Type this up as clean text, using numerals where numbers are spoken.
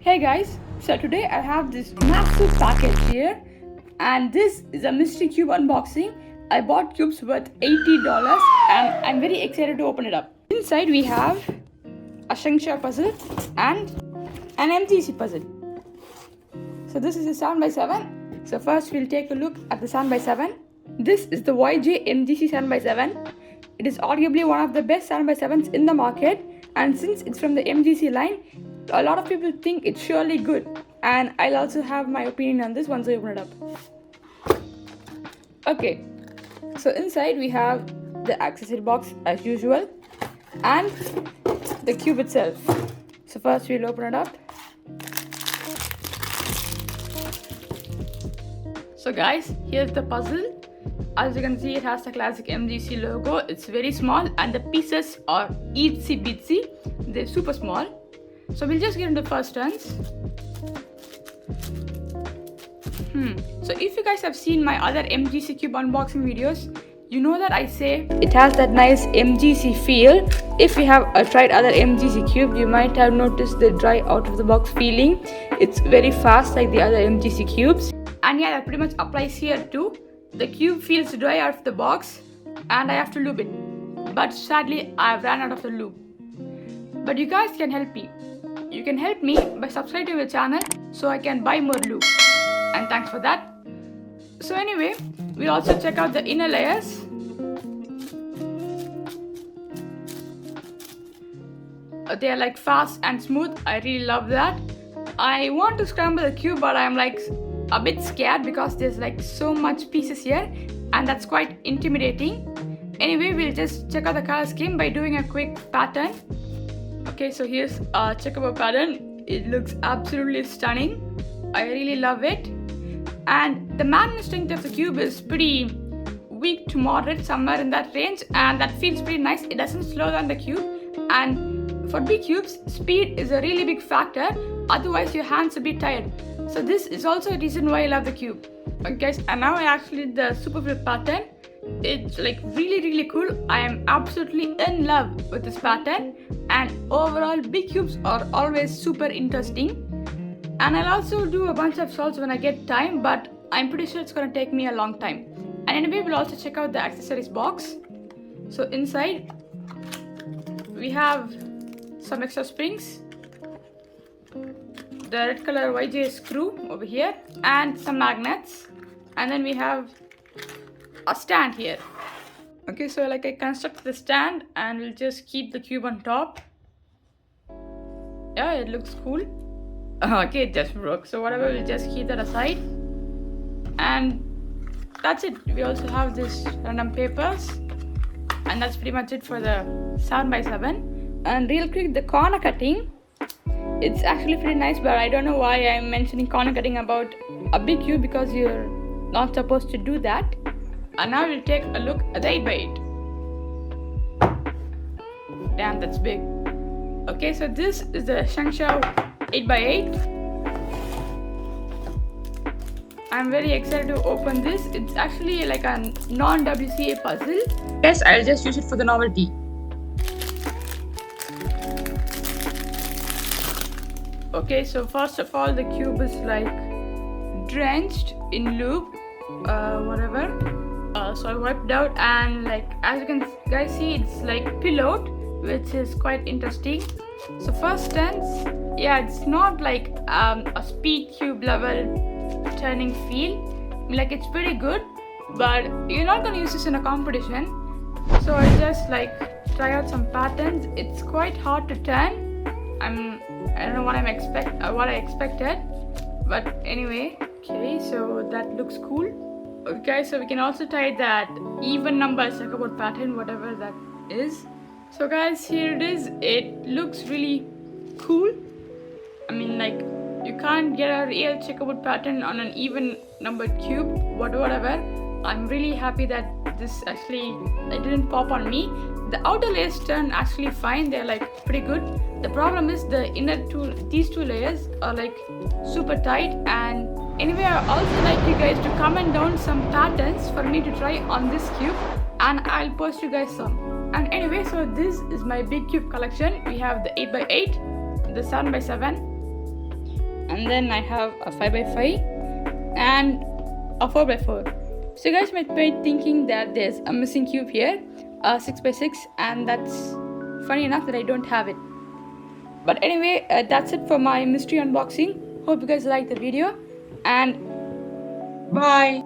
Hey guys, so today I have this massive package here, and this is a mystery cube unboxing. I bought cubes worth $80 and I'm very excited to open it up. Inside we have a Shengshia puzzle and an MGC puzzle. So this is a 7x7. So first we'll take a look at the 7x7. This is the YJ MGC 7x7. It is arguably one of the best 7x7s in the market, and since it's from the MGC line, a lot of people think it's surely good, and I'll also have my opinion on this once I open it up. Okay, so inside we have the accessory box as usual and the cube itself. So first we'll open it up. So guys, here's the puzzle. As you can see, it has the classic MGC logo. It's very small and the pieces are itsy bitsy. They're super small. So we'll just get into the first turns. So if you guys have seen my other MGC cube unboxing videos, you know that I say it has that nice MGC feel. If you have tried other MGC cube, you might have noticed the dry out of the box feeling. It's very fast like the other MGC cubes. And yeah, that pretty much applies here too. The cube feels dry out of the box and I have to lube it. But sadly, I've ran out of the lube. But you guys can help me. You can help me by subscribing to the channel so I can buy more lube. And thanks for that. So anyway, we'll also check out the inner layers. They are like fast and smooth. I really love that. I want to scramble the cube, but I'm like a bit scared because there's like so much pieces here and that's quite intimidating. Anyway, we'll just check out the color scheme by doing a quick pattern. Okay, so here's a checkerboard pattern. It looks absolutely stunning. I really love it. And the magnet strength of the cube is pretty weak to moderate, somewhere in that range, and that feels pretty nice. It doesn't slow down the cube, and for big cubes, speed is a really big factor, otherwise your hands will be tired. So this is also a reason why I love the cube. Okay guys, and now I actually did the super flip pattern. It's like really cool. I am absolutely in love with this pattern, and overall big cubes are always super interesting. And I'll also do a bunch of solves when I get time, but I'm pretty sure it's gonna take me a long time. And anyway, we'll also check out the accessories box. So inside we have some extra springs, the red color YJ screw over here, and some magnets, and then we have a stand here. Okay, so like I construct the stand and we'll just keep the cube on top. Yeah, it looks cool. Okay, it just broke, so whatever, we'll just keep that aside. And that's it. We also have this random papers, and that's pretty much it for the 7x7. And real quick, the corner cutting, it's actually pretty nice, but I don't know why I'm mentioning corner cutting about a big cube, because you're not supposed to do that. And now we'll take a look at the 8x8. Damn, that's big. Okay, so this is the Shengshia 8x8. I'm very excited to open this. It's actually like a non-WCA puzzle. Yes, I'll just use it for the novelty. Okay, so first of all, the cube is like drenched in lube, whatever. So I wiped out, and like as you can guys see, it's like pillowed, which is quite interesting. So first turns, yeah, it's not like a speed cube level turning feel. Like it's pretty good, but you're not gonna use this in a competition. So I just like try out some patterns. It's quite hard to turn. I don't know what I expected, but anyway. Okay, so that looks cool. Okay, so we can also try that even number checkerboard pattern, whatever that is. So guys, here it is. It looks really cool. I mean, like, you can't get a real checkerboard pattern on an even numbered cube, whatever. I'm really happy that this actually it didn't pop on me. The outer layers turn actually fine. They're like pretty good. The problem is the these two layers are like super tight. And anyway, I also like you guys to comment down some patterns for me to try on this cube, and I'll post you guys some. And anyway, so this is my big cube collection. We have the 8x8, the 7x7, and then I have a 5x5 and a 4x4. So you guys might be thinking that there's a missing cube here, a 6x6, and that's funny enough that I don't have it. But anyway, that's it for my mystery unboxing. Hope you guys liked the video, and bye.